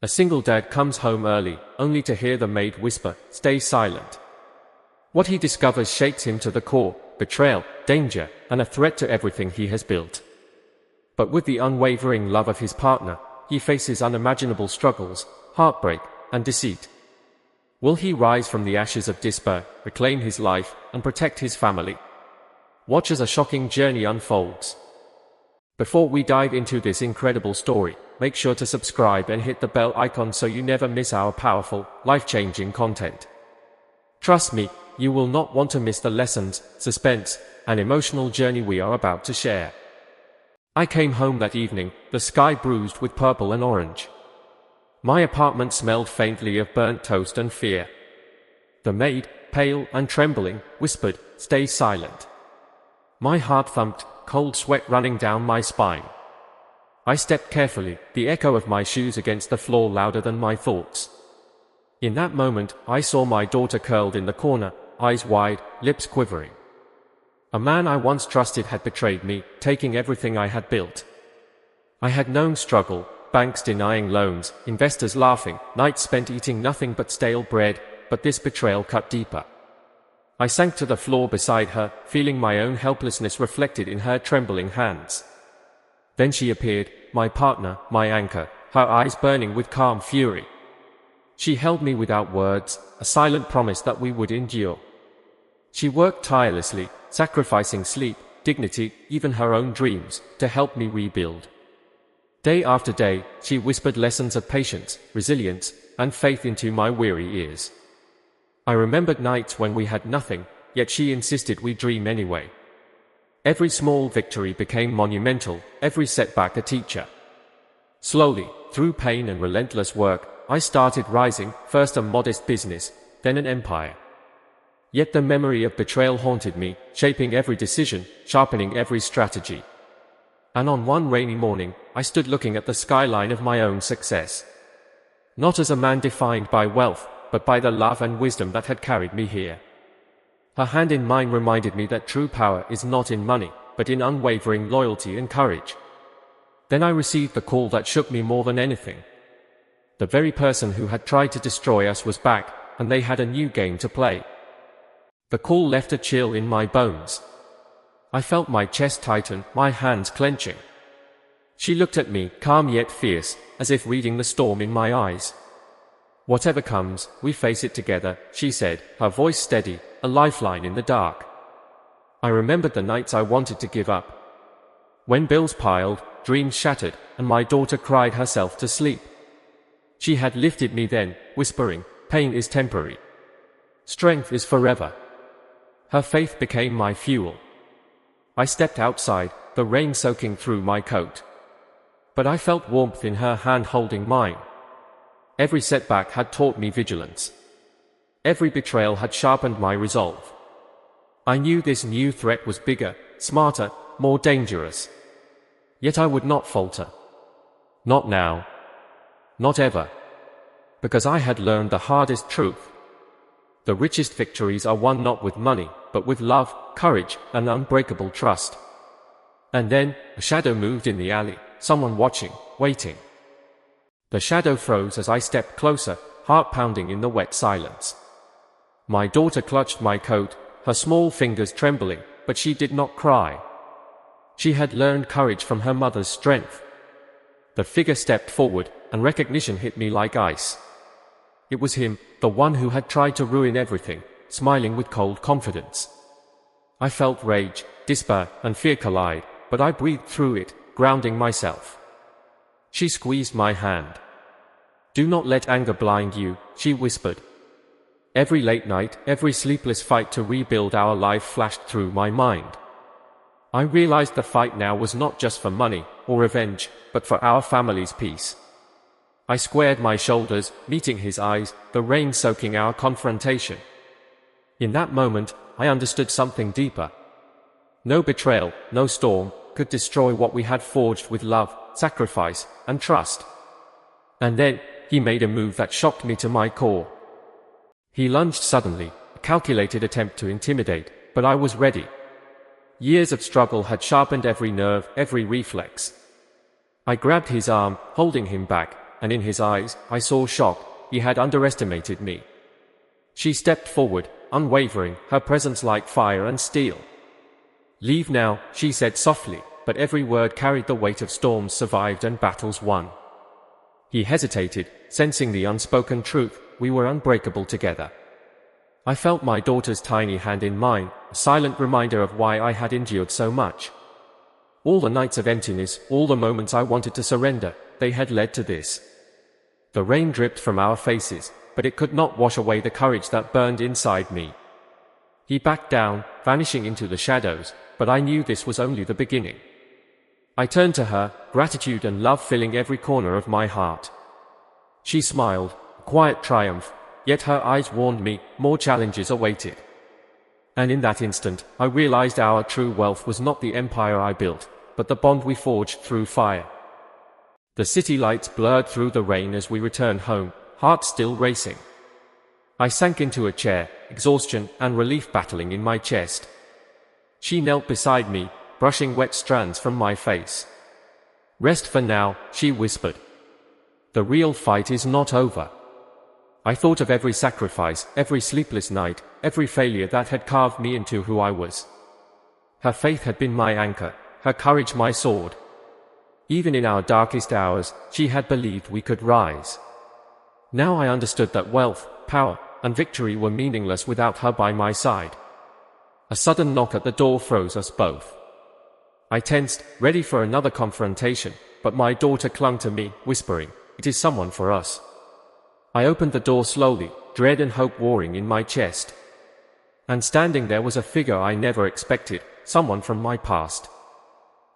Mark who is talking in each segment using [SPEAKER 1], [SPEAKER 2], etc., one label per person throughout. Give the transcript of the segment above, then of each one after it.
[SPEAKER 1] A single dad comes home early, only to hear the maid whisper, "Stay silent." What he discovers shakes him to the core: betrayal, danger, and a threat to everything he has built. But with the unwavering love of his partner, he faces unimaginable struggles, heartbreak, and deceit. Will he rise from the ashes of despair, reclaim his life, and protect his family? Watch as a shocking journey unfolds. Before we dive into this incredible story, make sure to subscribe and hit the bell icon so you never miss our powerful, life-changing content. Trust me, you will not want to miss the lessons, suspense, and emotional journey we are about to share. I came home that evening, the sky bruised with purple and orange. My apartment smelled faintly of burnt toast and fear. The maid, pale and trembling, whispered, "Stay silent." My heart thumped, cold sweat running down my spine. I stepped carefully, the echo of my shoes against the floor louder than my thoughts. In that moment, I saw my daughter curled in the corner, eyes wide, lips quivering. A man I once trusted had betrayed me, taking everything I had built. I had known struggle, banks denying loans, investors laughing, nights spent eating nothing but stale bread, but this betrayal cut deeper. I sank to the floor beside her, feeling my own helplessness reflected in her trembling hands. Then she appeared, my partner, my anchor, her eyes burning with calm fury. She held me without words, a silent promise that we would endure. She worked tirelessly, sacrificing sleep, dignity, even her own dreams, to help me rebuild. Day after day, she whispered lessons of patience, resilience, and faith into my weary ears. I remembered nights when we had nothing, yet she insisted we dream anyway. Every small victory became monumental, every setback a teacher. Slowly, through pain and relentless work, I started rising, first a modest business, then an empire. Yet the memory of betrayal haunted me, shaping every decision, sharpening every strategy. And on one rainy morning, I stood looking at the skyline of my own success. Not as a man defined by wealth, but by the love and wisdom that had carried me here. Her hand in mine reminded me that true power is not in money, but in unwavering loyalty and courage. Then I received the call that shook me more than anything. The very person who had tried to destroy us was back, and they had a new game to play. The call left a chill in my bones. I felt my chest tighten, my hands clenching. She looked at me, calm yet fierce, as if reading the storm in my eyes. "Whatever comes, we face it together," she said, her voice steady, a lifeline in the dark. I remembered the nights I wanted to give up. When bills piled, dreams shattered, and my daughter cried herself to sleep. She had lifted me then, whispering, "Pain is temporary. Strength is forever." Her faith became my fuel. I stepped outside, the rain soaking through my coat. But I felt warmth in her hand holding mine. Every setback had taught me vigilance. Every betrayal had sharpened my resolve. I knew this new threat was bigger, smarter, more dangerous. Yet I would not falter. Not now. Not ever. Because I had learned the hardest truth. The richest victories are won not with money, but with love, courage, and unbreakable trust. And then, a shadow moved in the alley, someone watching, waiting. The shadow froze as I stepped closer, heart pounding in the wet silence. My daughter clutched my coat, her small fingers trembling, but she did not cry. She had learned courage from her mother's strength. The figure stepped forward, and recognition hit me like ice. It was him, the one who had tried to ruin everything, smiling with cold confidence. I felt rage, despair, and fear collide, but I breathed through it, grounding myself. She squeezed my hand. "Do not let anger blind you," she whispered. Every late night, every sleepless fight to rebuild our life flashed through my mind. I realized the fight now was not just for money or revenge, but for our family's peace. I squared my shoulders, meeting his eyes, the rain soaking our confrontation. In that moment, I understood something deeper. No betrayal, no storm, could destroy what we had forged with love, sacrifice, and trust. And then, he made a move that shocked me to my core. He lunged suddenly, a calculated attempt to intimidate, but I was ready. Years of struggle had sharpened every nerve, every reflex. I grabbed his arm, holding him back, and in his eyes, I saw shock. He had underestimated me. She stepped forward, unwavering, her presence like fire and steel. "Leave now," she said softly, but every word carried the weight of storms survived and battles won. He hesitated, sensing the unspoken truth: we were unbreakable together. I felt my daughter's tiny hand in mine, a silent reminder of why I had endured so much. All the nights of emptiness, all the moments I wanted to surrender, they had led to this. The rain dripped from our faces, but it could not wash away the courage that burned inside me. He backed down, vanishing into the shadows, but I knew this was only the beginning. I turned to her, gratitude and love filling every corner of my heart. She smiled, quiet triumph, yet her eyes warned me more challenges awaited. And in that instant, I realized our true wealth was not the empire I built, but the bond we forged through fire. The city lights blurred through the rain as we returned home, heart still racing. I sank into a chair, exhaustion and relief battling in my chest. She knelt beside me, brushing wet strands from my face. "Rest for now," she whispered. "The real fight is not over." I thought of every sacrifice, every sleepless night, every failure that had carved me into who I was. Her faith had been my anchor, her courage my sword. Even in our darkest hours, she had believed we could rise. Now I understood that wealth, power, and victory were meaningless without her by my side. A sudden knock at the door froze us both. I tensed, ready for another confrontation, but my daughter clung to me, whispering, "It is someone for us." I opened the door slowly, dread and hope warring in my chest. And standing there was a figure I never expected, someone from my past,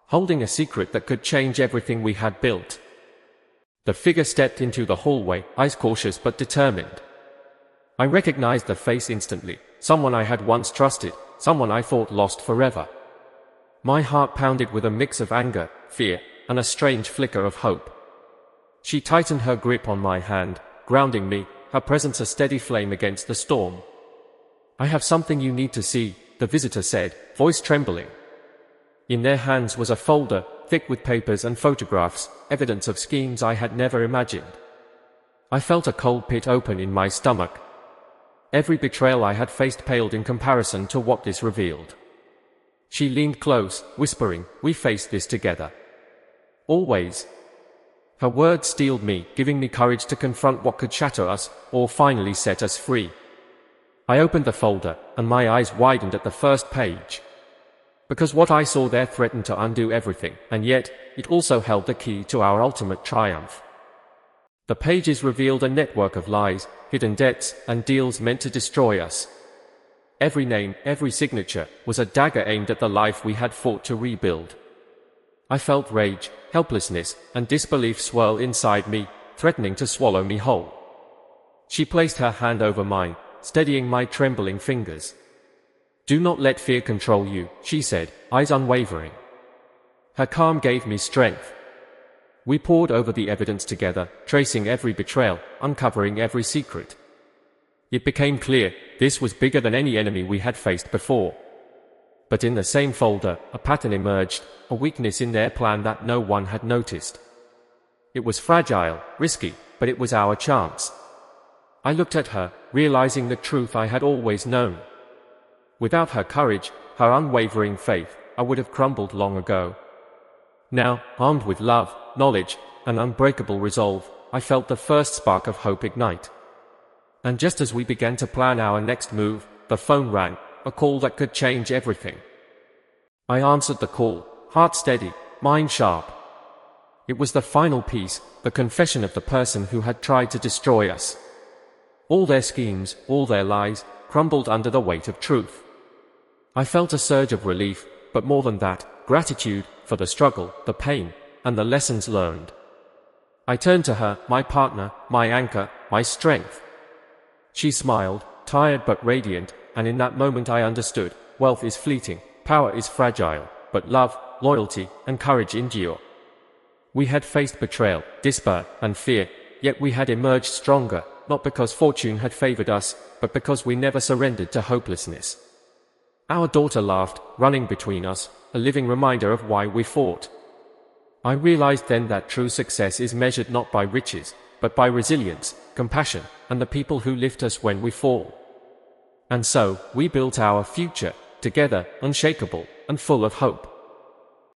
[SPEAKER 1] holding a secret that could change everything we had built. The figure stepped into the hallway, eyes cautious but determined. I recognized the face instantly, someone I had once trusted, someone I thought lost forever. My heart pounded with a mix of anger, fear, and a strange flicker of hope. She tightened her grip on my hand, grounding me, her presence a steady flame against the storm. "I have something you need to see," the visitor said, voice trembling. In their hands was a folder, thick with papers and photographs, evidence of schemes I had never imagined. I felt a cold pit open in my stomach. Every betrayal I had faced paled in comparison to what this revealed. She leaned close, whispering, "We face this together. Always." Her words steeled me, giving me courage to confront what could shatter us, or finally set us free. I opened the folder, and my eyes widened at the first page. Because what I saw there threatened to undo everything, and yet, it also held the key to our ultimate triumph. The pages revealed a network of lies, hidden debts, and deals meant to destroy us. Every name, every signature, was a dagger aimed at the life we had fought to rebuild. I felt rage, helplessness, and disbelief swirl inside me, threatening to swallow me whole. She placed her hand over mine, steadying my trembling fingers. "Do not let fear control you," she said, eyes unwavering. Her calm gave me strength. We pored over the evidence together, tracing every betrayal, uncovering every secret. It became clear, this was bigger than any enemy we had faced before. But in the same folder, a pattern emerged, a weakness in their plan that no one had noticed. It was fragile, risky, but it was our chance. I looked at her, realizing the truth I had always known. Without her courage, her unwavering faith, I would have crumbled long ago. Now, armed with love, knowledge, and unbreakable resolve, I felt the first spark of hope ignite. And just as we began to plan our next move, the phone rang, a call that could change everything. I answered the call, heart steady, mind sharp. It was the final piece, the confession of the person who had tried to destroy us. All their schemes, all their lies, crumbled under the weight of truth. I felt a surge of relief, but more than that, gratitude, for the struggle, the pain, and the lessons learned. I turned to her, my partner, my anchor, my strength. She smiled, tired but radiant, and in that moment I understood, wealth is fleeting, power is fragile, but love, loyalty, and courage endure. We had faced betrayal, despair, and fear, yet we had emerged stronger, not because fortune had favored us, but because we never surrendered to hopelessness. Our daughter laughed, running between us, a living reminder of why we fought. I realized then that true success is measured not by riches, but by resilience, compassion, and the people who lift us when we fall. And so, we built our future, together, unshakable, and full of hope.